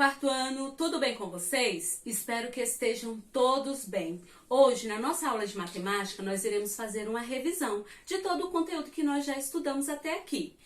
quarto ano, tudo bem com vocês? Espero que estejam todos bem. Hoje, na nossa aula de matemática, nós iremos fazer uma revisão de todo o conteúdo que nós já estudamos até aqui.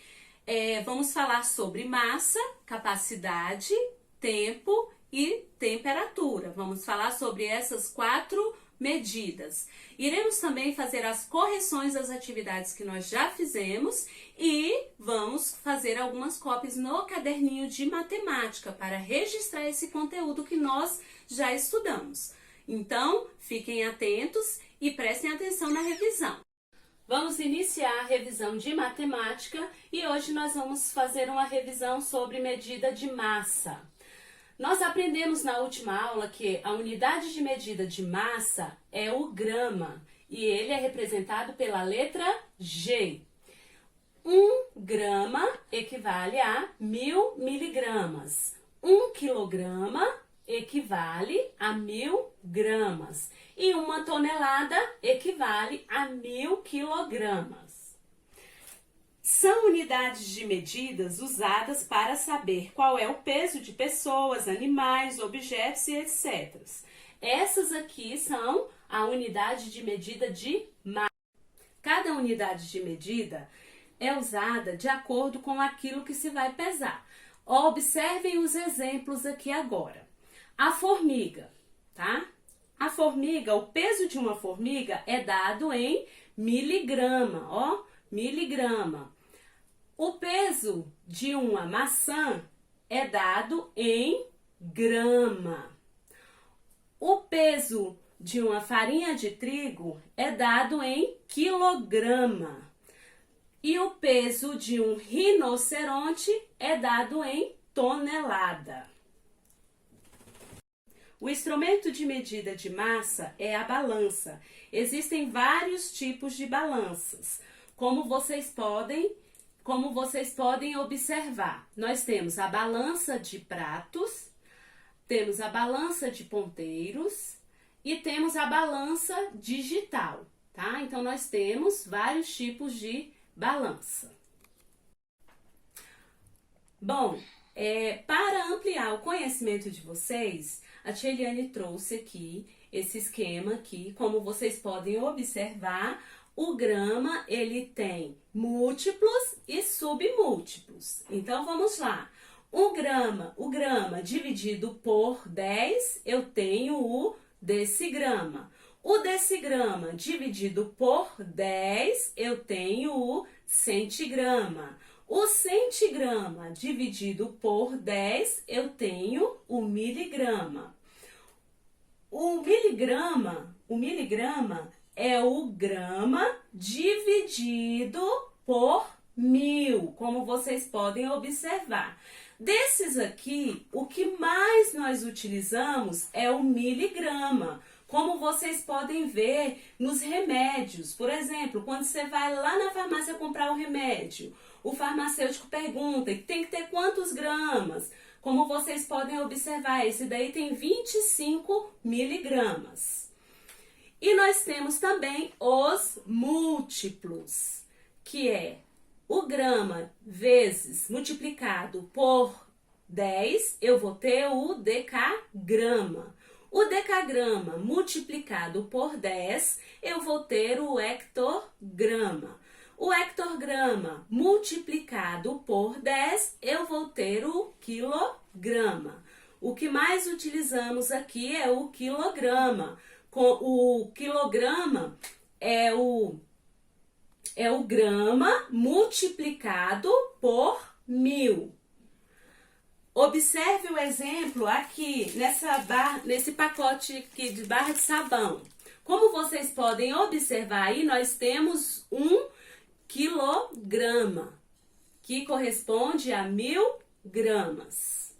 Vamos falar sobre massa, capacidade, tempo e temperatura. Vamos falar sobre essas quatro medidas. Iremos também fazer as correções das atividades que nós já fizemos e vamos fazer algumas cópias no caderninho de matemática para registrar esse conteúdo que nós já estudamos. Então, fiquem atentos e prestem atenção na revisão. Vamos iniciar a revisão de matemática e hoje nós vamos fazer uma revisão sobre medida de massa. Nós aprendemos na última aula que a unidade de medida de massa é o grama e ele é representado pela letra G. 1 grama equivale a 1000 miligramas. 1 quilograma equivale a 1000 gramas. E 1 tonelada equivale a 1000 quilogramas. São unidades de medidas usadas para saber qual é o peso de pessoas, animais, objetos e etc. Essas aqui são a unidade de medida de massa. Cada unidade de medida é usada de acordo com aquilo que se vai pesar. Observem os exemplos aqui agora. A formiga, tá? A formiga, o peso de uma formiga é dado em miligrama, ó, miligrama. O peso de uma maçã é dado em grama. O peso de uma farinha de trigo é dado em quilograma. E o peso de um rinoceronte é dado em tonelada. O instrumento de medida de massa é a balança. Existem vários tipos de balanças. Como vocês podem observar, nós temos a balança de pratos, temos a balança de ponteiros e temos a balança digital, tá? Então, nós temos vários tipos de balança. Bom, para ampliar o conhecimento de vocês, a tia Eliane trouxe aqui esse esquema aqui, como vocês podem observar. O grama, ele tem múltiplos e submúltiplos. Então, vamos lá. O grama dividido por 10, eu tenho o decigrama. O decigrama dividido por 10, eu tenho o centigrama. O centigrama dividido por 10, eu tenho o miligrama. O miligrama é o grama dividido por 1000, como vocês podem observar. Desses aqui, o que mais nós utilizamos é o miligrama, como vocês podem ver nos remédios. Por exemplo, quando você vai lá na farmácia comprar o remédio, o farmacêutico pergunta que tem que ter quantos gramas. Como vocês podem observar, esse daí tem 25 miligramas. E nós temos também os múltiplos, que é o grama vezes multiplicado por 10, eu vou ter o decagrama. O decagrama multiplicado por 10, eu vou ter o hectograma. O hectograma multiplicado por 10, eu vou ter o quilograma. O que mais utilizamos aqui é o quilograma. O quilograma é o grama multiplicado por 1000. Observe o exemplo aqui nesse pacote aqui de barra de sabão. Como vocês podem observar aí, nós temos 1 quilograma, que corresponde a 1000 gramas.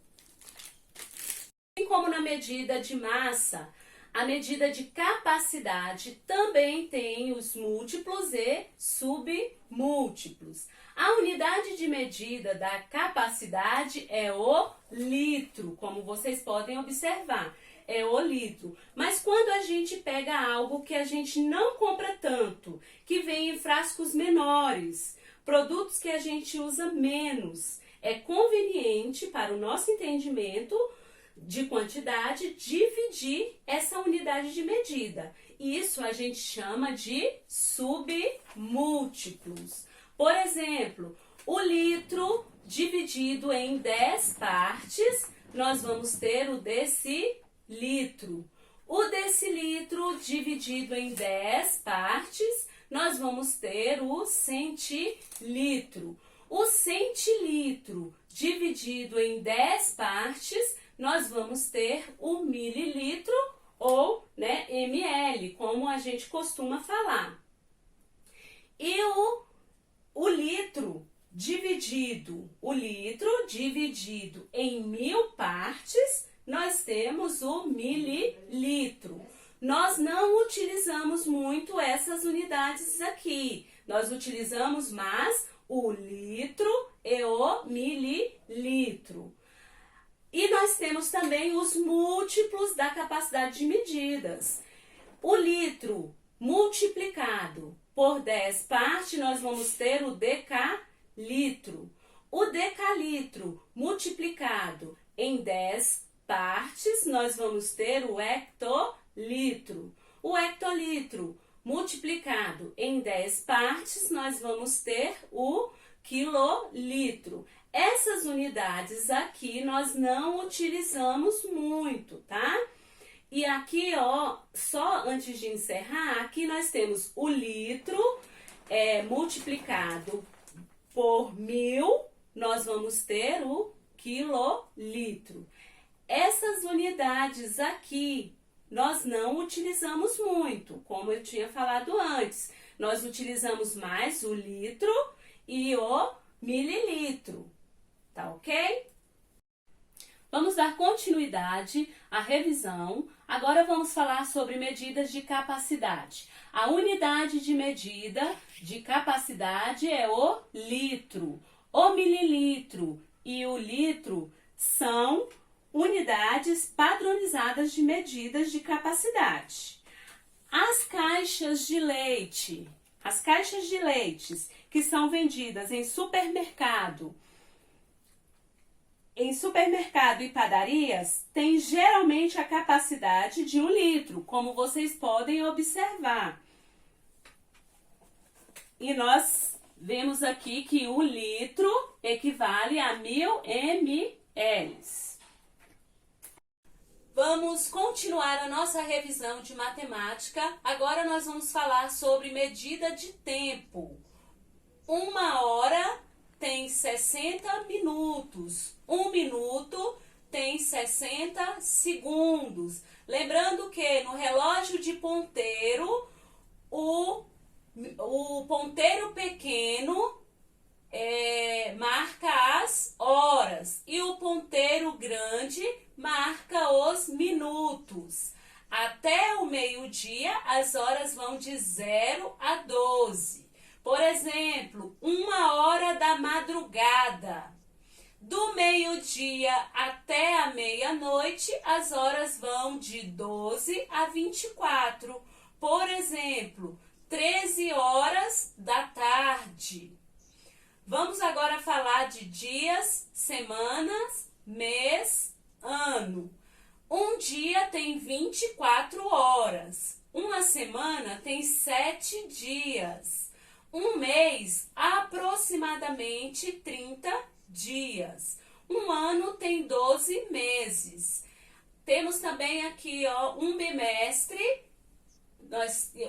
Assim como na medida de massa, a medida de capacidade também tem os múltiplos e submúltiplos. A unidade de medida da capacidade é o litro, como vocês podem observar, é o litro. Mas quando a gente pega algo que a gente não compra tanto, que vem em frascos menores, produtos que a gente usa menos, é conveniente para o nosso entendimento de quantidade dividir essa unidade de medida. Isso a gente chama de submúltiplos. Por exemplo, o litro dividido em 10 partes, nós vamos ter o decilitro. O decilitro dividido em 10 partes, nós vamos ter o centilitro. O centilitro dividido em 10 partes, nós vamos ter o mililitro ou, né, ml, como a gente costuma falar. E o litro dividido em 1000 partes, nós temos o mililitro. Nós não utilizamos muito essas unidades aqui. Nós utilizamos mais o litro e o mililitro. E nós temos também os múltiplos da capacidade de medidas. O litro multiplicado por 10 partes, nós vamos ter o decalitro. O decalitro multiplicado em 10 partes, nós vamos ter o hectolitro. O hectolitro multiplicado em 10 partes, nós vamos ter o quilolitro. Essas unidades aqui nós não utilizamos muito, tá? E aqui, ó, só antes de encerrar, aqui nós temos o litro multiplicado por 1000, nós vamos ter o quilolitro. Essas unidades aqui nós não utilizamos muito, como eu tinha falado antes. Nós utilizamos mais o litro e o mililitro, tá ok? Vamos dar continuidade à revisão. Agora vamos falar sobre medidas de capacidade. A unidade de medida de capacidade é o litro. O mililitro e o litro são unidades padronizadas de medidas de capacidade. As caixas de leites que são vendidas em supermercado e padarias, têm geralmente a capacidade de 1 litro, como vocês podem observar. E nós vemos aqui que o litro equivale a 1000 ml. Vamos continuar a nossa revisão de matemática. Agora nós vamos falar sobre medida de tempo. 1 hora tem 60 minutos. 1 minuto tem 60 segundos. Lembrando que no relógio de ponteiro, o ponteiro pequeno marca as horas e o ponteiro grande marca os minutos. Até o meio-dia, as horas vão de 0 a 12. Por exemplo, 1 hora da madrugada. Do meio-dia até a meia-noite, as horas vão de 12 a 24. Por exemplo, 13 horas da tarde. Vamos agora falar de dias, semanas, mês, ano. Um dia tem 24 horas. Uma semana tem 7 dias. Um mês, aproximadamente 30 dias. Um ano tem 12 meses. Temos também aqui, ó, um bimestre.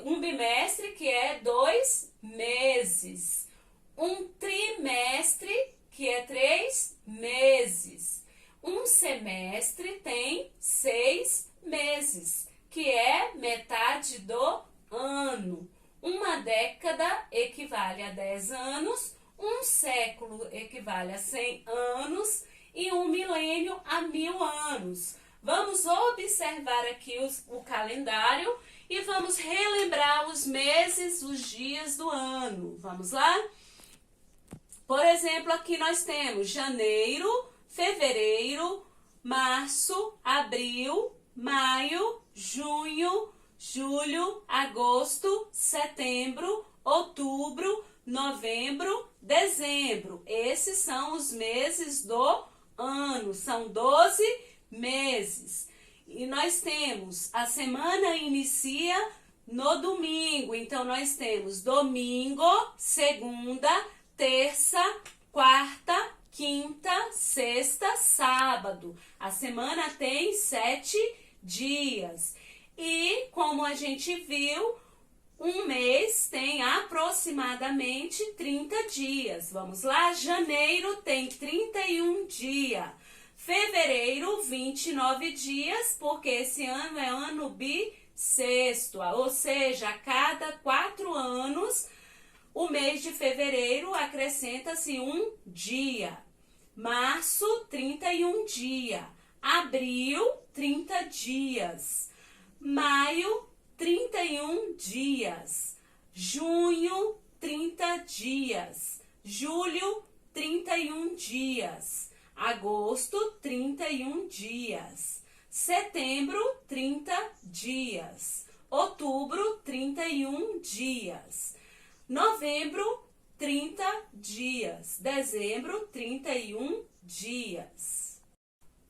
Um bimestre que é 2 meses. Um trimestre que é 3 meses. Um semestre tem 6 meses, que é metade do ano. Uma década equivale a 10 anos, um século equivale a 100 anos e um milênio a 1000 anos. Vamos observar aqui o calendário e vamos relembrar os meses, os dias do ano. Vamos lá? Por exemplo, aqui nós temos janeiro, fevereiro, março, abril, maio, junho, julho, agosto, setembro, outubro, novembro, dezembro. Esses são os meses do ano. São 12 meses. E nós temos, a semana inicia no domingo, então nós temos domingo, segunda, terça, quarta, quinta, sexta, sábado. A semana tem 7 dias. E como a gente viu, um mês tem aproximadamente 30 dias. Vamos lá? Janeiro tem 31 dias. Fevereiro, 29 dias, porque esse ano é ano bissexto, ou seja, a cada 4 anos, o mês de fevereiro acrescenta-se um dia. Março, 31 dias. Abril, 30 dias. Maio, 31 dias. Junho, 30 dias. Julho, 31 dias. Agosto, 31 dias. Setembro, 30 dias. Outubro, 31 dias. Novembro, 30 dias. Dezembro, 31 dias.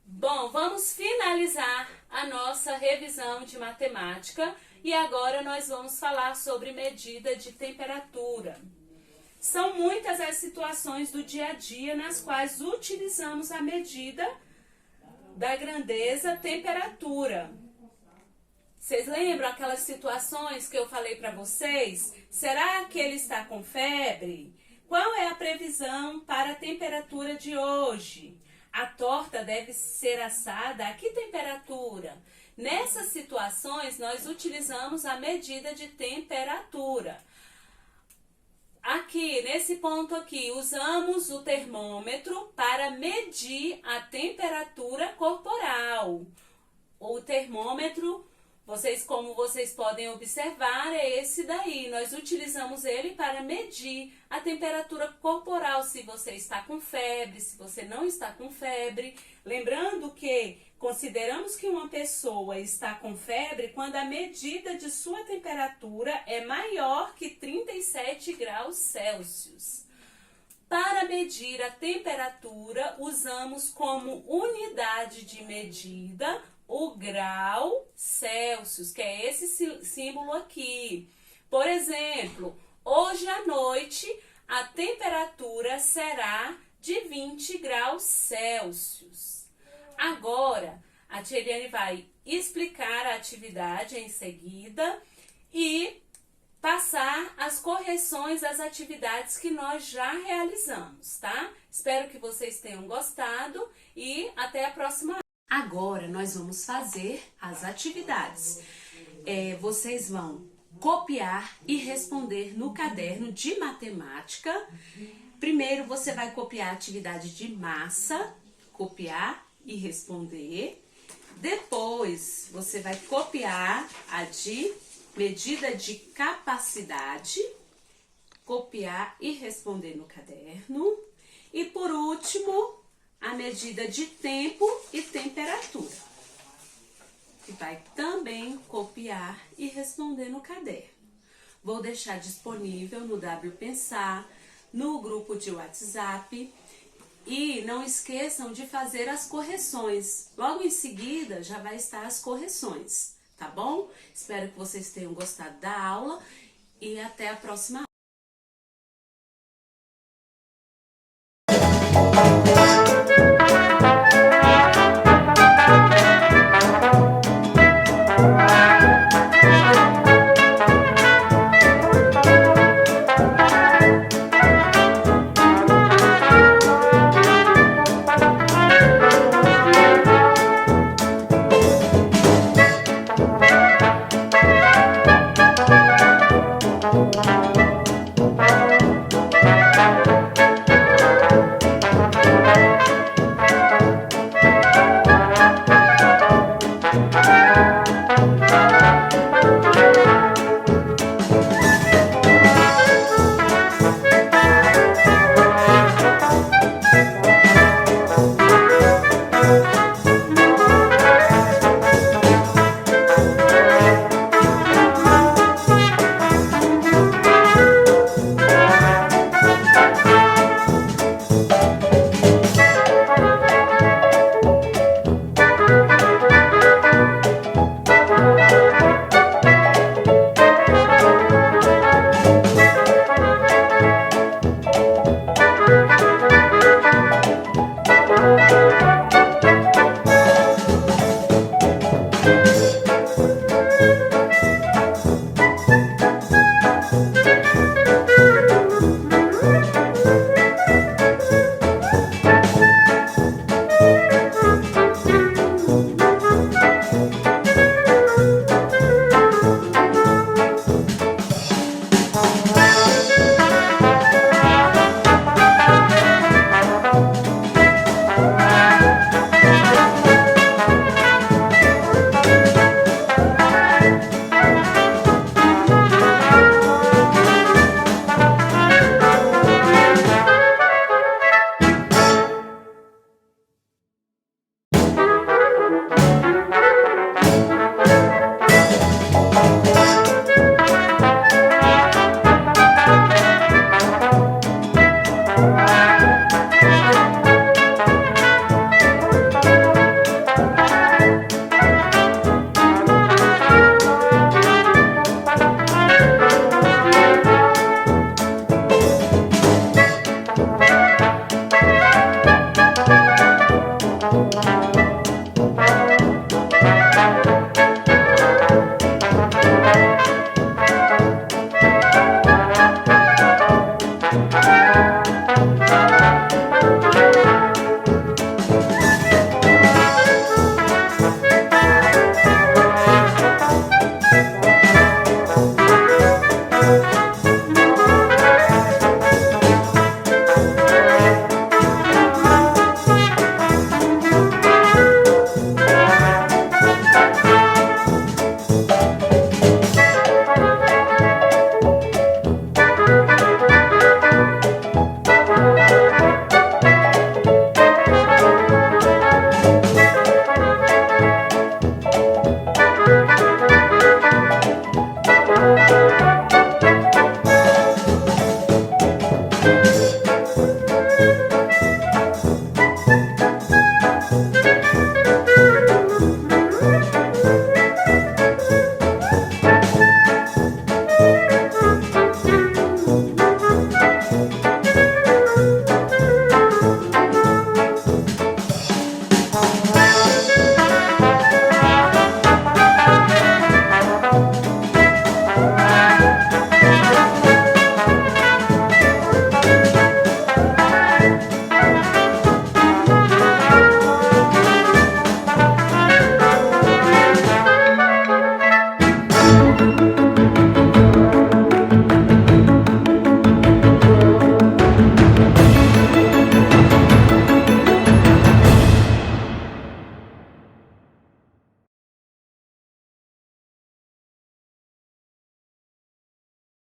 Bom, vamos finalizar a nossa revisão de matemática e agora nós vamos falar sobre medida de temperatura. São muitas as situações do dia a dia nas quais utilizamos a medida da grandeza temperatura. Vocês lembram aquelas situações que eu falei para vocês? Será que ele está com febre? Qual é a previsão para a temperatura de hoje? A torta deve ser assada a que temperatura? Nessas situações, nós utilizamos a medida de temperatura. Aqui, nesse ponto aqui, usamos o termômetro para medir a temperatura corporal. O termômetro, como vocês podem observar, é esse daí. Nós utilizamos ele para medir a temperatura corporal, se você está com febre, se você não está com febre. Lembrando que consideramos que uma pessoa está com febre quando a medida de sua temperatura é maior que 37 graus Celsius. Para medir a temperatura, usamos como unidade de medida o grau Celsius, que é esse símbolo aqui. Por exemplo, hoje à noite a temperatura será de 20 graus Celsius. Agora, a tia Eliane vai explicar a atividade em seguida e passar as correções às atividades que nós já realizamos, tá? Espero que vocês tenham gostado e até a próxima aula. Agora nós vamos fazer as atividades. Vocês vão copiar e responder no caderno de matemática. Primeiro você vai copiar a atividade de massa, copiar e responder. Depois você vai copiar a de medida de capacidade, copiar e responder no caderno. E por último, a medida de tempo e temperatura, que vai também copiar e responder no caderno. Vou deixar disponível no WPensar, no grupo de WhatsApp. E não esqueçam de fazer as correções. Logo em seguida já vai estar as correções, tá bom? Espero que vocês tenham gostado da aula e até a próxima aula.